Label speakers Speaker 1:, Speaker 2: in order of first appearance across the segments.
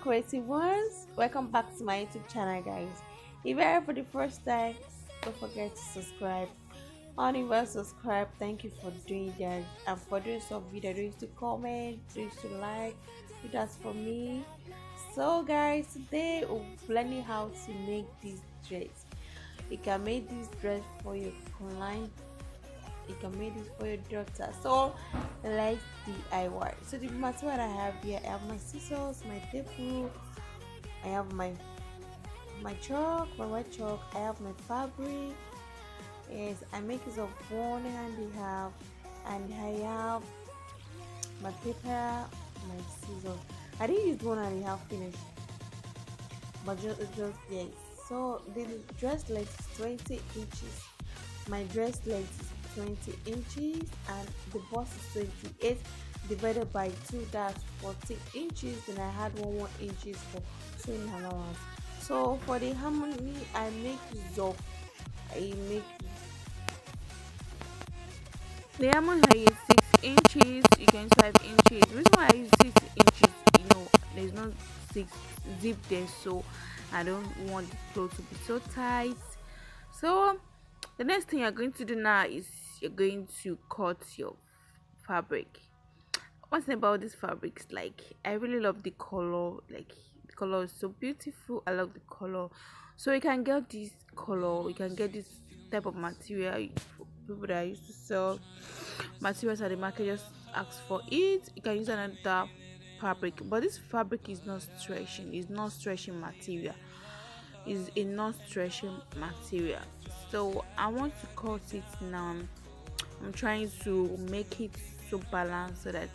Speaker 1: creative ones. Welcome back to my YouTube channel, guys. If you're here for the first time, don't forget to subscribe. On you will subscribe, thank you for doing that. And for doing some video, don't used to comment, don't used to like. Do that for me. So, guys, today we're learning how to make this dress. You can make this dress for your client, you can make this for your daughter. So let's DIY. So the material I have here, I have my scissors, my tape rule, I have my chalk, my white chalk, I have my fabric. Yes, I make use of one hand I have, and I have my paper, my scissors. I didn't use one and a half finished, but just yes. So the dress length is 20 inches. My dress length is 20 inches and the bust is 28 divided by 2, that's 14 inches. Then I had 1 inches for sewing allowance. So for the harmony, I make use of I make the harmony height is 6 inches. You can use 5 inches. The reason why I use 6 inches, there's no six zip there, so I don't want the clothes to be so tight. So the next thing you're going to do now is you're going to cut your fabric. One thing about this fabric is, like, I really love the color. Like, the color is so beautiful. I love the color. So you can get this color, you can get this type of material. People that used to sell materials at the market just ask for it. You can use another fabric, but this fabric is not stretching, it's not stretching material, is a non-stretching material. So I want to cut it now. I'm trying to make it so balanced so that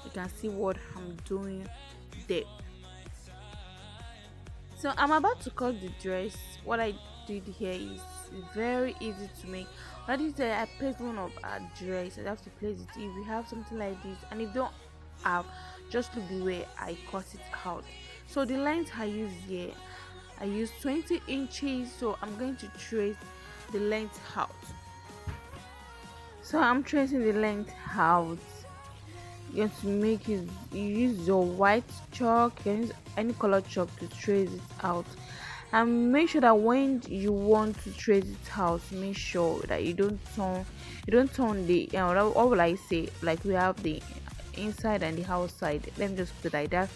Speaker 1: you can see what I'm doing there. So I'm about to cut the dress. What I did here is very easy to make. What I did is I placed one of our dress. I have to place it. If we have something like this, and if you don't have, just look the way I cut it out. So the length I use here, I use 20 inches. So I'm going to trace the length out. So I'm tracing the length out. You have to make it, you use your white chalk, you can use any color chalk to trace it out. And make sure that when you want to trace it out, make sure that you don't turn the, what will I say, like we have the inside and the outside. Let me just put it like that.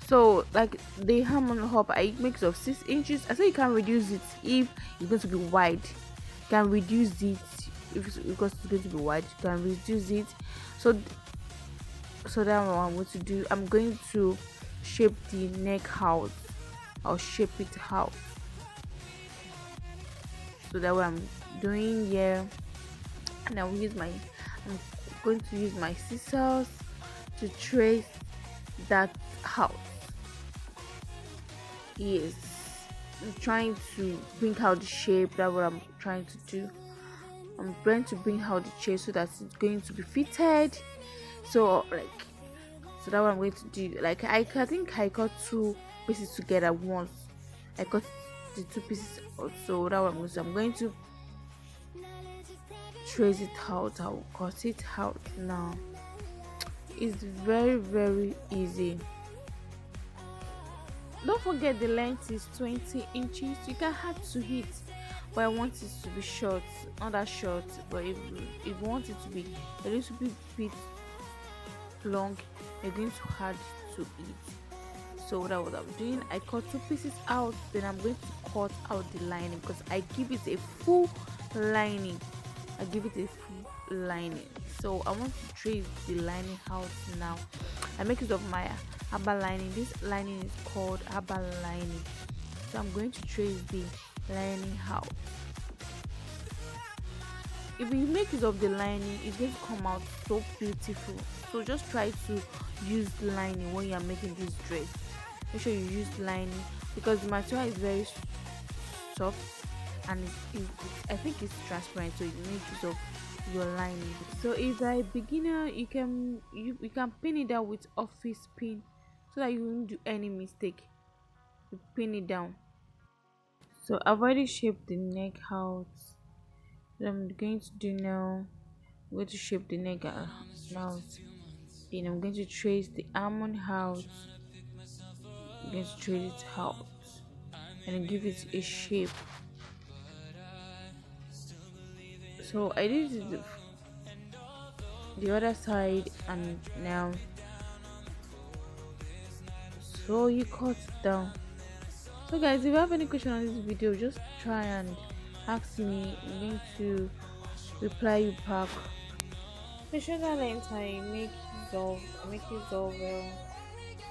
Speaker 1: So like the ham on the hop, I make it of 6 inches. I say you can reduce it if it's going to be wide. You can reduce it if because it's going to be wide. You can reduce it. So that's what I'm going to do. I'm going to shape the neck out. I'll shape it out. So that's what I'm doing here. And I'm going to use my scissors to trace that out. Yes, I'm trying to bring out the shape. That's what I'm trying to do. I'm trying to bring out the shape so that it's going to be fitted. So so that's what I'm going to do. Like I think I cut two pieces together once. I cut the two pieces also. That's what I'm going to do. I'm going to trace it out. I'll cut it out now. It's very very easy. Don't forget the length is 20 inches. You can add to it, but I want it to be short, not that short. But if you want it to be a little bit long, you're going to add to it. So that's what I'm doing. I cut two pieces out, then I'm going to cut out the lining because I give it a full lining. I give it a full lining. So I want to trace the lining out now. I make use of my Abba lining. This lining is called Abba lining. So I'm going to trace the lining out. If you make use of the lining, it's going to come out so beautiful. So just try to use lining when you are making this dress. Make sure you use lining because the material is very soft and I think it's transparent, so you make use of your lining. So if you're a beginner, you can pin it down with office pin so that you won't do any mistake. You pin it down. So I've already shaped the neck out. What I'm going to do now, I'm going to shape the neck out. Then I'm going to trace the almond out. going to trade it out and give it a shape. So I did it the other side, and now so you cut down. So guys, if you have any question on this video, just try and ask me. I'm going to reply you back. The shoulder length I make use of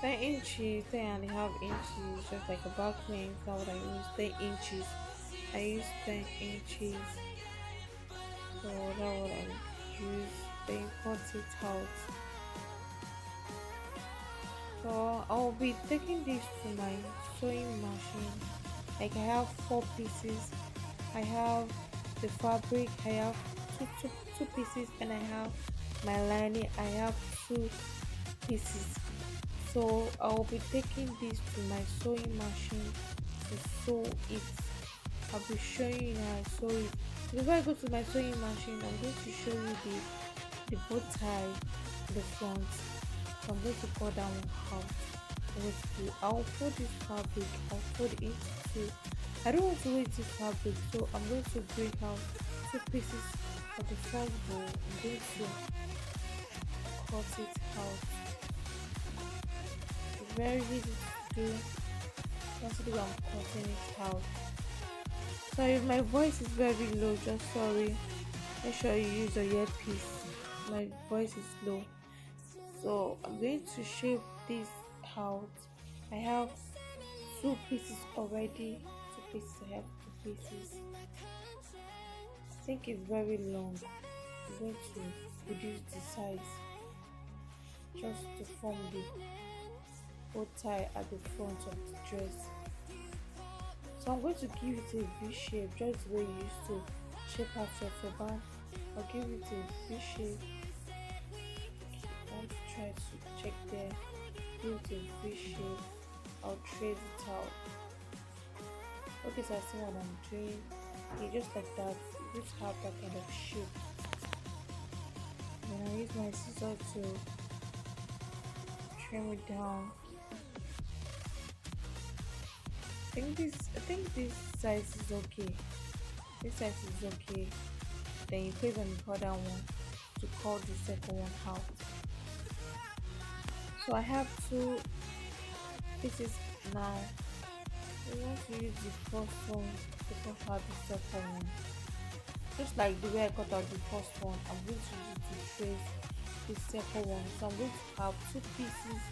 Speaker 1: 10 inches, 10.5 inches, just like a back length. That's what I use. 10 inches. I use 10 inches. So that's what I use. Then cut it out. So I'll be taking this to my sewing machine. Like I have 4 pieces. I have the fabric. I have two pieces, and I have my lining. I have 2 pieces. So I'll be taking this to my sewing machine to sew it. I'll be showing you how I sew it. Before I go to my sewing machine, I'm going to show you the bow tie, the front. So I'm going to cut that one out. I'll fold this fabric. I'll fold it into two. I don't want to waste this fabric, so I'm going to break out 2 pieces of the front bow. I'm going to cut it out. It's very easy to do. That's the way I'm cutting it out. Sorry if my voice is very low, just sorry. Make sure you use your earpiece. My voice is low. So I'm going to shape this out. I have 2 pieces already. 2 pieces. I have 2 pieces. I think it's very long. I'm going to reduce the size just to form the bow tie at the front of the dress. So I'm going to give it a V shape, just the way you used to shape out your turban. I'll give it a V shape. I want to try to check there. Give it a V shape. I'll trace it out. Okay, so I see what I'm doing. Okay, just like that. Just have that kind of shape. Then I use my scissors to trim it down. I think this size is okay. This size is okay. Then you place on the other one to cut the second one out. So I have 2 pieces now. I want to use the first one to cut out the second one. Just like the way I cut out the first one, I'm going to use it to trace the second one. So I'm going to have 2 pieces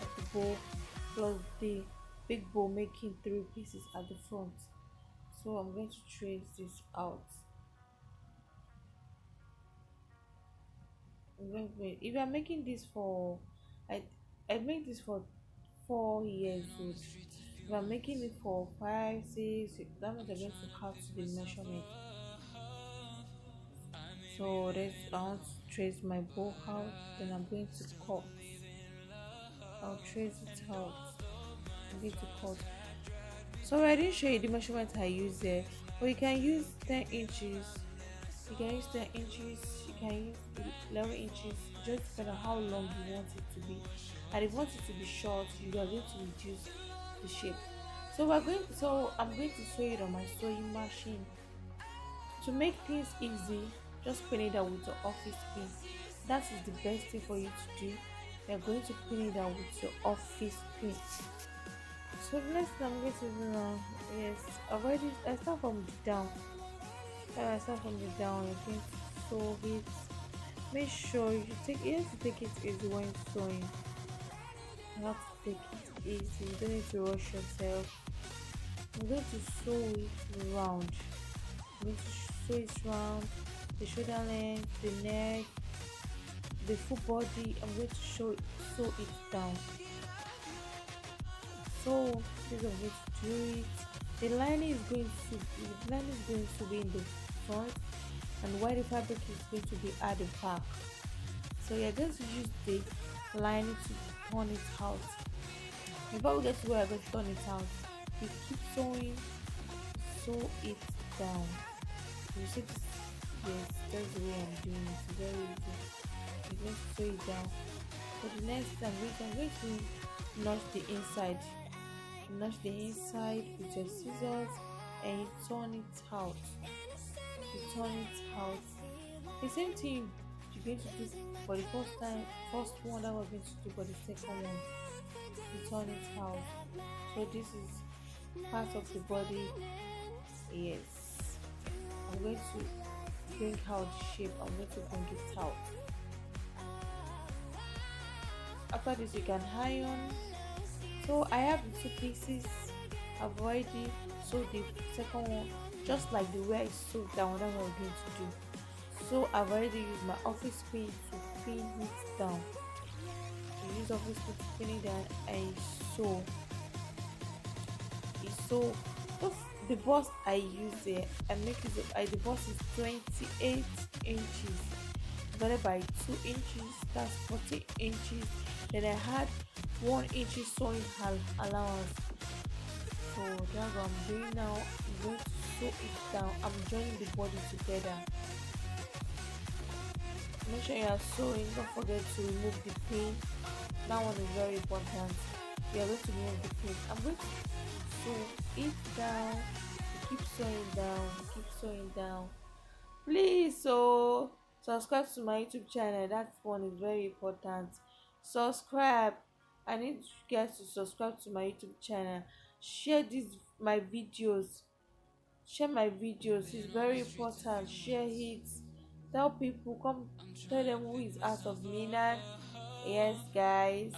Speaker 1: of the bow plus the big bow, making 3 pieces at the front. So I'm going to trace this out. If I'm making this for, I I make this for 4 years old. If I'm making it for 5, 6, that means I'm going to cut the measurement. So this I want to trace my bow out. Then I'm going to cut. I'll trace it out. I'm going to cut. So I didn't show you the measurement I use there, but you can use 10 inches. You can use 10 inches. You can use 11 inches. Just depend on how long you want it to be. And if you want it to be short, you are going to reduce the shape. So I'm going to sew it on my sewing machine. To make things easy, just pin it down with your office pin. That is the best thing for you to do. You're going to pin it down with your office pin. So the next thing I'm going to do now is I start from the down. I start from the down. You're going to sew it. Make sure you have to take it easy when sewing. You have to take it easy. You don't need to rush yourself. I'm going to sew it round. I'm going to sew it round. The shoulder length, the neck, the full body. I'm going to sew it down. So this is going to do it. The lining is going to be in the front, and while the fabric is going to be at the back. So you're going to use the lining to turn it out. Before we get to where I'm going to turn it out, you keep sewing, sew it down. You see this? Yes, that's the way I'm doing it. It's very easy. You're going to sew it down. For the next time, I'm going to notch the inside. notch the inside with your scissors and you turn it out. You turn it out. The same thing you're going to do for the first time, first one that we're going to do for the second one. You turn it out. So this is part of the body. Yes. I'm going to bring out the shape. I'm going to bring it out. After this you can iron. So I have the two pieces. I've already sewed the second one just like the way I sewed that one that we're going to do. So I've already used my office pin to pin it down. I use office pin to pin it down and sew. So if the bust I use there, I make use of the bust is 28 inches divided by 2 inches, that's 40 inches. Then I had 1 inch sewing allowance. So that's what I'm doing now. I'm going to sew it down. I'm joining the body together. Make sure you are sewing. Don't forget to remove the pin. That one is very important. You are going to remove the pin. I'm going to sew it down. Keep sewing down. Keep sewing down. Please, so subscribe to my YouTube channel. That one is very important. Subscribe. I need you guys to subscribe to my YouTube channel. Share these my videos. Share my videos. It's very important. Share it. Tell people. Come tell them who is out of Milan. Yes, guys.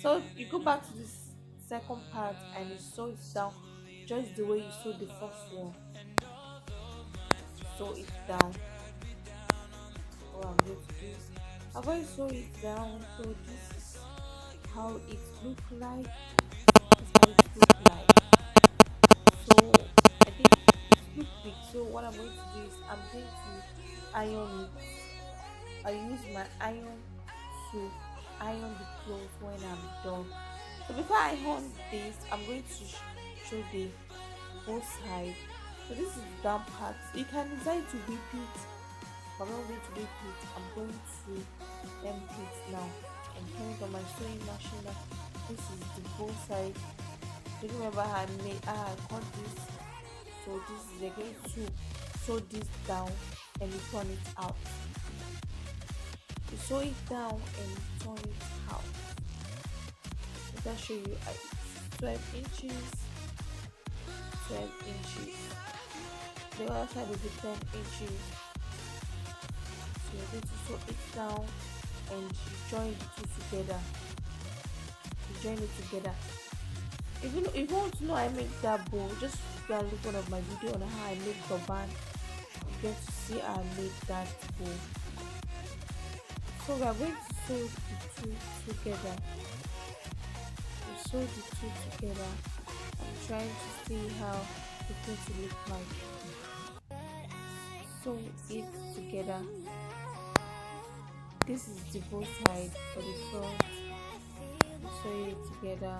Speaker 1: So you go back to this second part and you sew it down just the way you sewed the first one. Sew it down. What I'm going to do. I've already sew it down. So this is how it look like. This is how it look like. So I think it's too big. So what I'm going to do is I'm going to iron it. I use my iron to iron the clothes when I'm done. So before I iron this, I'm going to show the both side. So this is the down part. You can decide to whip it, but I'm not going to whip it. I'm going to empty it now. I'm turning it on my sewing machine now. This is the both side. Do you remember I cut this? So this is again to sew this down and you turn it out. You sew it down and turn it out. Let me show you. 12 inches, 12 inches. The other side is the 10 inches. So you're going to sew it down and you join the two together. You join it together. If you want to know how I make that bow, just go and look one of my video on how I make the band. You get to see how I make that bow. So we are going to sew the two together. We sew the two together. I'm trying to see how it's going to look like. Sew it together. This is the both side for the front. Sew it together.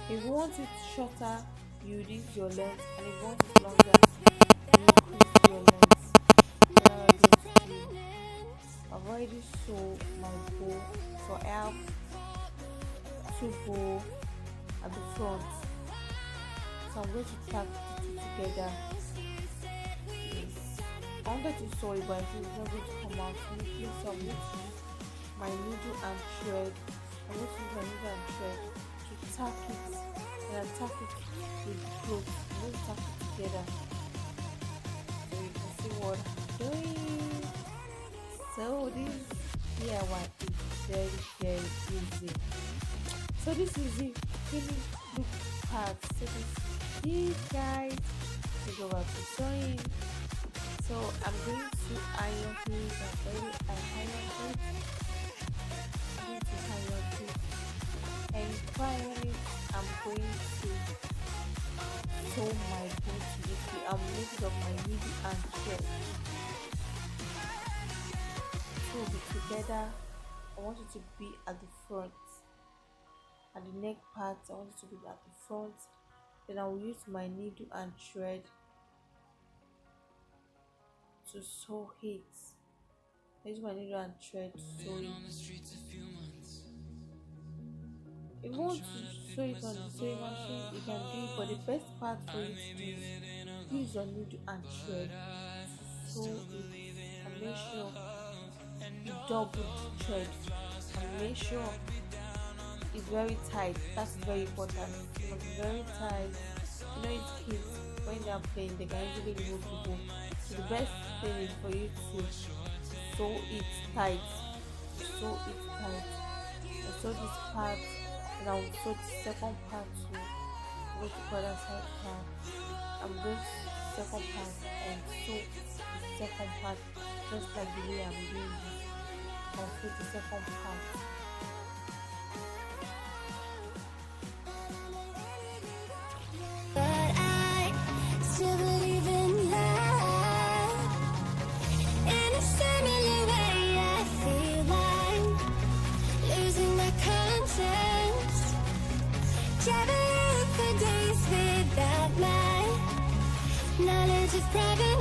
Speaker 1: If you want it shorter, you reduce your length, and if you want it longer, you increase your length. What I'm going to do, I've already sewn my bow, so I have two bow at the front. So I'm going to tack the two together. Yes. I wanted to sew it, but I think it's not going to come out neatly, so I'm going to use my needle and thread. I'm going to use my needle and thread to tack it and attack it with clothes. I'm going to tack it together so you can see what I'm doing. So this DIY is very easy. So this is the finished look part. So this is it, guys. We go back to sewing. So I'm going to iron this. I've already ironed it. I'm going to iron it. And finally I'm going to sew my bow to it. I'm making up my needle and thread. Sew it together. I want it to be at the front. At the neck part, I want it to be at the front. Then I will use my needle and thread to sew it. I use my needle and thread to sew it. If you want to sew it on the sewing machine, you can do it, but the best part for you to do is use your needle and thread to sew it, and make sure you double the thread, and make sure it's very tight. That's very important. It must be very tight. You know, it's kids, when they are playing, they can easily remove the book. So the best thing is for you to sew it tight. Sew it tight. I sew this part, and I will sew the second part too. Go to the other side part. I'm going to the second part and sew the second part, just like the way I'm doing this. I'll sew the second part.
Speaker 2: But I still believe in love. In a similar way, I feel like losing my conscience. Traveling for days without my knowledge of private